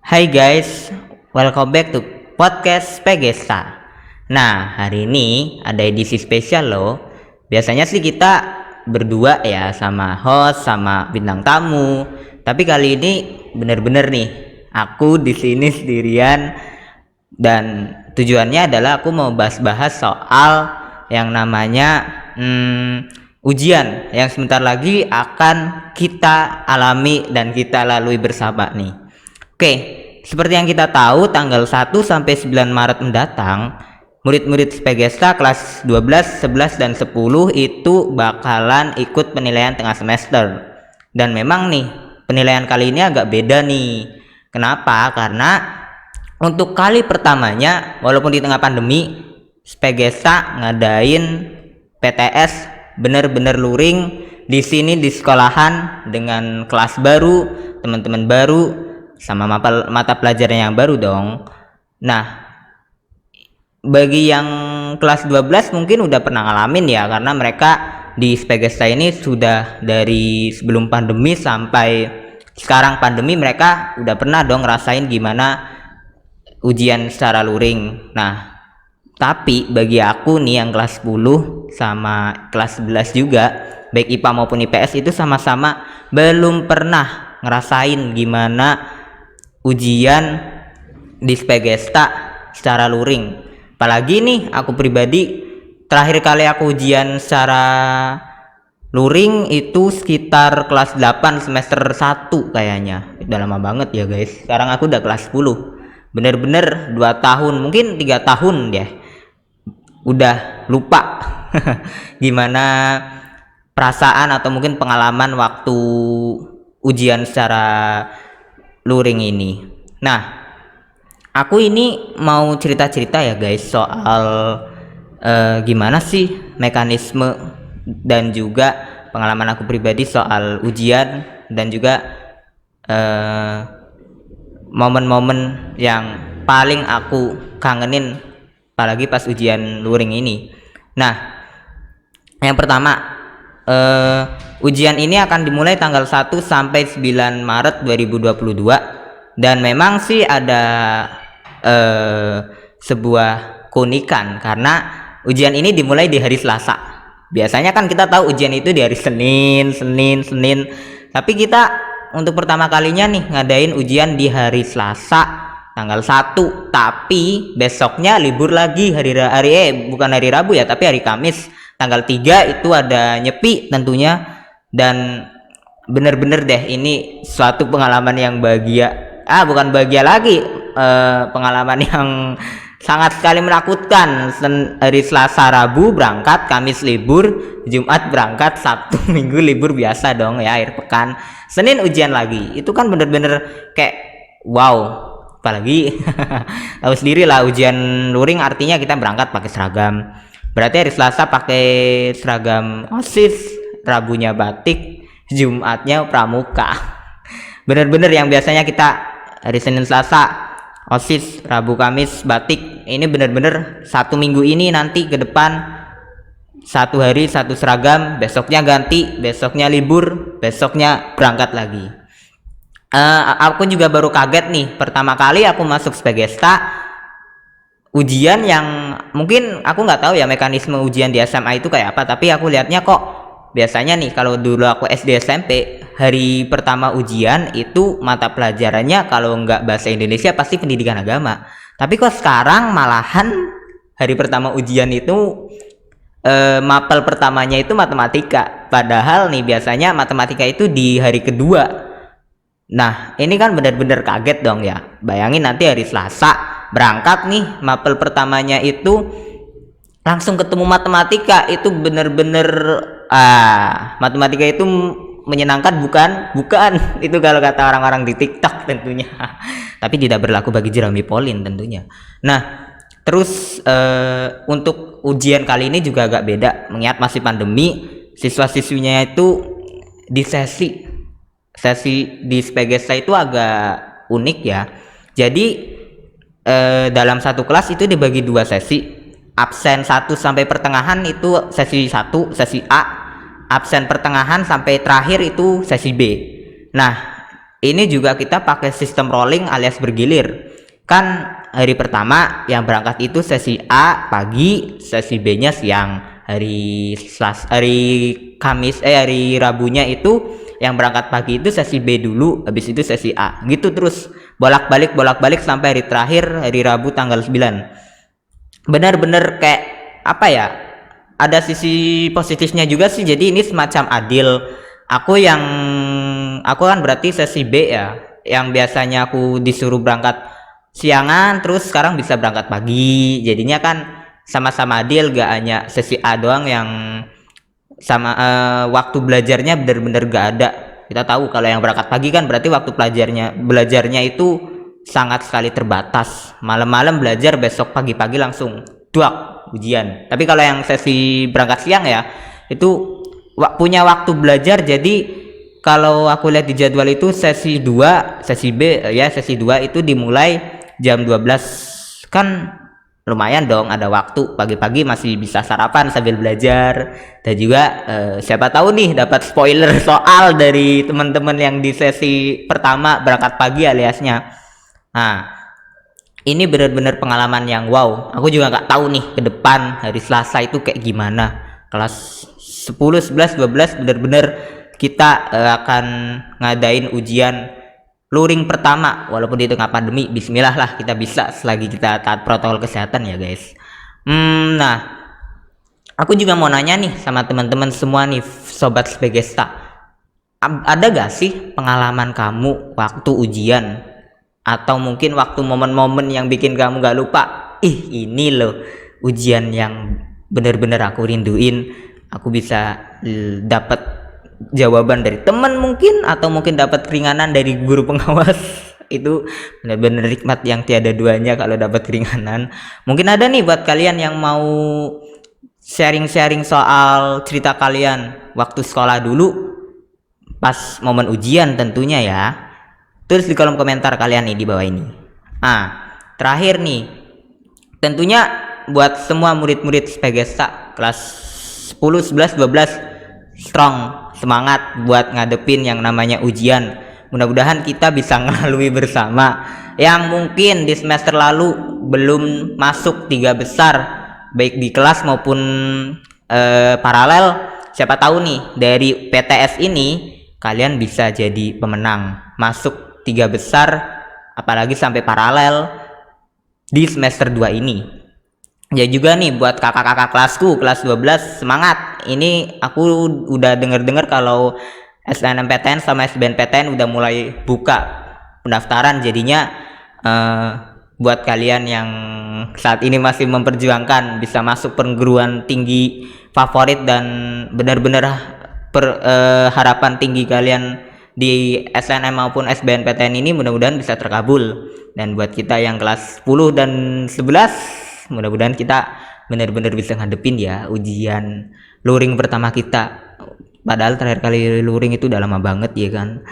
Hai guys, welcome back to podcast Pegesta. Nah, hari ini ada edisi spesial loh. Biasanya sih kita berdua ya sama host sama bintang tamu. Tapi kali ini bener-bener nih, aku di sini sendirian dan tujuannya adalah aku mau bahas-bahas soal yang namanya ujian yang sebentar lagi akan kita alami dan kita lalui bersama nih. Oke, seperti yang kita tahu tanggal 1 sampai 9 Maret mendatang, murid-murid Spegesta kelas 12, 11 dan 10 itu bakalan ikut penilaian tengah semester. Dan memang nih, penilaian kali ini agak beda nih. Kenapa? Karena untuk kali pertamanya, walaupun di tengah pandemi, Spegesta ngadain PTS bener-bener luring di sini di sekolahan dengan kelas baru, teman-teman baru, sama mata pelajaran yang baru dong. Nah, bagi yang kelas 12 mungkin udah pernah ngalamin ya, karena mereka di Spegesta ini sudah dari sebelum pandemi sampai sekarang pandemi, mereka udah pernah dong ngerasain gimana ujian secara luring. Nah, tapi bagi aku nih yang kelas 10 sama kelas 11 juga, baik IPA maupun IPS itu sama-sama belum pernah ngerasain gimana ujian di Spegesta secara luring. Apalagi nih aku pribadi terakhir kali aku ujian secara luring itu sekitar kelas 8 semester 1 kayaknya. Udah lama banget ya guys. Sekarang aku udah kelas 10. Bener-bener 2 tahun, mungkin 3 tahun ya. Udah lupa gimana perasaan atau mungkin pengalaman waktu ujian secara luring ini. Nah, aku ini mau cerita-cerita ya guys soal gimana sih mekanisme dan juga pengalaman aku pribadi soal ujian dan juga momen-momen yang paling aku kangenin apalagi pas ujian luring ini. Nah, yang pertama, ujian ini akan dimulai tanggal 1 sampai 9 Maret 2022 dan memang sih ada sebuah keunikan karena ujian ini dimulai di hari Selasa. Biasanya kan kita tahu ujian itu di hari Senin, tapi kita untuk pertama kalinya nih ngadain ujian di hari Selasa tanggal 1, tapi besoknya libur lagi bukan hari Rabu ya, tapi hari Kamis tanggal 3 itu ada nyepi tentunya. Dan bener-bener deh ini suatu pengalaman yang bahagia, bukan bahagia lagi, pengalaman yang sangat sekali menakutkan. Hari Selasa Rabu berangkat, Kamis libur, Jumat berangkat, Sabtu Minggu libur biasa dong ya, akhir pekan, Senin ujian lagi. Itu kan bener-bener kayak wow. Apalagi tahu sendiri lah, ujian luring artinya kita berangkat pakai seragam. Berarti hari Selasa pakai seragam OSIS, Rabunya batik, Jumatnya pramuka. Bener-bener yang biasanya kita hari Senin Selasa OSIS, Rabu Kamis batik, ini bener-bener 1 minggu ini nanti ke depan 1 hari 1 seragam, besoknya ganti, besoknya libur, besoknya berangkat lagi. Aku juga baru kaget nih, pertama kali aku masuk Spegesta, ujian yang mungkin aku nggak tahu ya mekanisme ujian di SMA itu kayak apa, tapi aku lihatnya kok biasanya nih kalau dulu aku SD SMP, hari pertama ujian itu mata pelajarannya kalau nggak bahasa Indonesia pasti pendidikan agama. Tapi kok sekarang malahan hari pertama ujian itu mapel pertamanya itu matematika, padahal nih biasanya matematika itu di hari kedua. Nah, ini kan benar-benar kaget dong ya. Bayangin nanti hari Selasa berangkat nih, mapel pertamanya itu langsung ketemu matematika. Itu benar-benar matematika itu menyenangkan bukan? Bukan. Itu kalau kata orang-orang di TikTok tentunya. Tapi tidak berlaku bagi Jeremy Pauline tentunya. Nah, terus untuk ujian kali ini juga agak beda. Mengingat masih pandemi, siswa-siswinya itu di sesi di Spegesta itu agak unik ya. Jadi dalam satu kelas itu dibagi 2 sesi. Absen 1 sampai pertengahan itu sesi 1, sesi A. Absen pertengahan sampai terakhir itu sesi B. Nah, ini juga kita pakai sistem rolling alias bergilir. Kan hari pertama yang berangkat itu sesi A pagi, sesi B-nya siang. Hari Kamis hari Rabunya itu yang berangkat pagi itu sesi B dulu, habis itu sesi A. Gitu terus bolak-balik sampai hari terakhir hari Rabu tanggal 9. Benar-benar kayak apa ya? Ada sisi positifnya juga sih. Jadi ini semacam adil. Aku kan berarti sesi B ya, yang biasanya aku disuruh berangkat siangan terus sekarang bisa berangkat pagi, jadinya kan sama-sama adil, gak hanya sesi A doang yang sama waktu belajarnya bener-bener gak ada. Kita tahu kalau yang berangkat pagi kan berarti waktu belajarnya itu sangat sekali terbatas, malam-malam belajar, besok pagi-pagi langsung duak ujian. Tapi kalau yang sesi berangkat siang ya itu punya waktu belajar. Jadi kalau aku lihat di jadwal itu sesi 2, sesi B ya, sesi 2 itu dimulai jam 12. Kan lumayan dong, ada waktu, pagi-pagi masih bisa sarapan sambil belajar. Dan juga siapa tahu nih dapat spoiler soal dari teman-teman yang di sesi pertama berangkat pagi aliasnya. Nah, ini benar-benar pengalaman yang wow. Aku juga nggak tahu nih ke depan hari Selasa itu kayak gimana. Kelas 10, 11, 12 benar-benar kita akan ngadain ujian luring pertama walaupun di tengah pandemi. Bismillah lah kita bisa selagi kita taat protokol kesehatan ya guys. Nah, aku juga mau nanya nih sama teman-teman semua nih sobat Spegesta, ada gak sih pengalaman kamu waktu ujian atau mungkin waktu momen-momen yang bikin kamu gak lupa? Ini loh ujian yang bener-bener aku rinduin, aku bisa dapat jawaban dari teman mungkin, atau mungkin dapat keringanan dari guru pengawas. Itu benar-benar nikmat yang tiada duanya kalau dapat keringanan. Mungkin ada nih buat kalian yang mau sharing-sharing soal cerita kalian waktu sekolah dulu pas momen ujian tentunya ya. Tulis di kolom komentar kalian nih di bawah ini. Terakhir nih, tentunya buat semua murid-murid Spegesta kelas 10, 11, 12 strong, semangat buat ngadepin yang namanya ujian. Mudah-mudahan kita bisa melalui bersama. Yang mungkin di semester lalu belum masuk 3 besar baik di kelas maupun paralel, siapa tahu nih dari PTS ini kalian bisa jadi pemenang masuk 3 besar apalagi sampai paralel di semester 2 ini. Ya juga nih buat kakak-kakak kelasku kelas 12, semangat. Ini aku udah denger-dengar kalau SNMPTN sama SBMPTN udah mulai buka pendaftaran, jadinya buat kalian yang saat ini masih memperjuangkan bisa masuk perguruan tinggi favorit dan benar-benar harapan tinggi kalian di SNM maupun SBMPTN ini mudah-mudahan bisa terkabul. Dan buat kita yang kelas 10 dan 11, mudah-mudahan kita benar-benar bisa ngadepin ya ujian luring pertama kita. Padahal terakhir kali luring itu udah lama banget ya kan.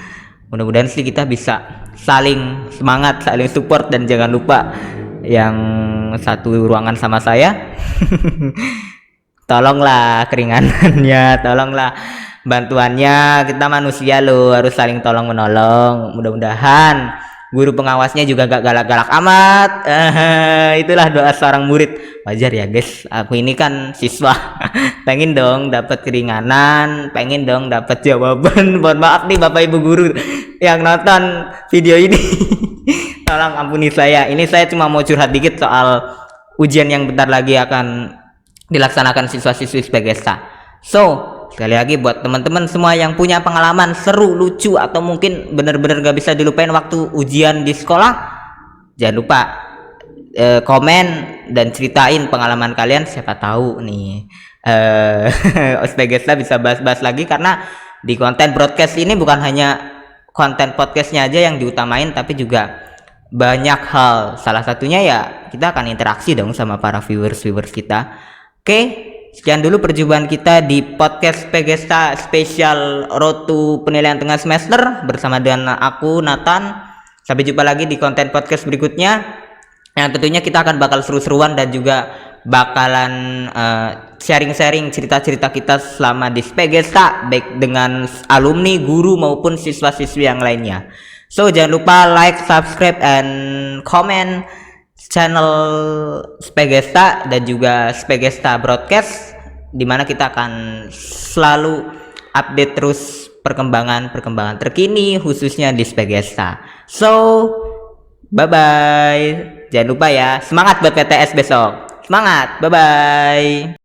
Mudah-mudahan sih kita bisa saling semangat, saling support, dan jangan lupa yang satu ruangan sama saya tolonglah keringanannya, tolonglah bantuannya. Kita manusia loh, harus saling tolong menolong. Mudah-mudahan guru pengawasnya juga gak galak-galak amat. Itulah doa seorang murid. Wajar ya guys, aku ini kan siswa pengen dong dapat keringanan, pengen dong dapat jawaban. Mohon maaf nih bapak ibu guru yang nonton video ini tolong ampuni saya. Ini saya cuma mau curhat dikit soal ujian yang bentar lagi akan dilaksanakan siswa-siswi Spegesta. So sekali lagi buat teman-teman semua yang punya pengalaman seru, lucu, atau mungkin bener-bener gak bisa dilupain waktu ujian di sekolah, jangan lupa komen dan ceritain pengalaman kalian. Siapa tahu nih Spegesta bisa bahas-bahas lagi, karena di konten broadcast ini bukan hanya konten podcastnya aja yang diutamain, tapi juga banyak hal. Salah satunya ya kita akan interaksi dong sama para viewers kita. Oke, sekian dulu perjumpaan kita di podcast Spegesta spesial Road to Penilaian Tengah Semester bersama dengan aku Nathan. Sampai jumpa lagi di konten podcast berikutnya, yang tentunya kita akan bakal seru-seruan dan juga bakalan sharing-sharing cerita-cerita kita selama di Spegesta, baik dengan alumni, guru maupun siswa-siswi yang lainnya. So jangan lupa like, subscribe, and comment channel Spegesta dan juga Spegesta Broadcast, dimana kita akan selalu update terus perkembangan terkini khususnya di Spegesta. So bye bye, jangan lupa ya, semangat buat PTS besok, semangat, bye bye.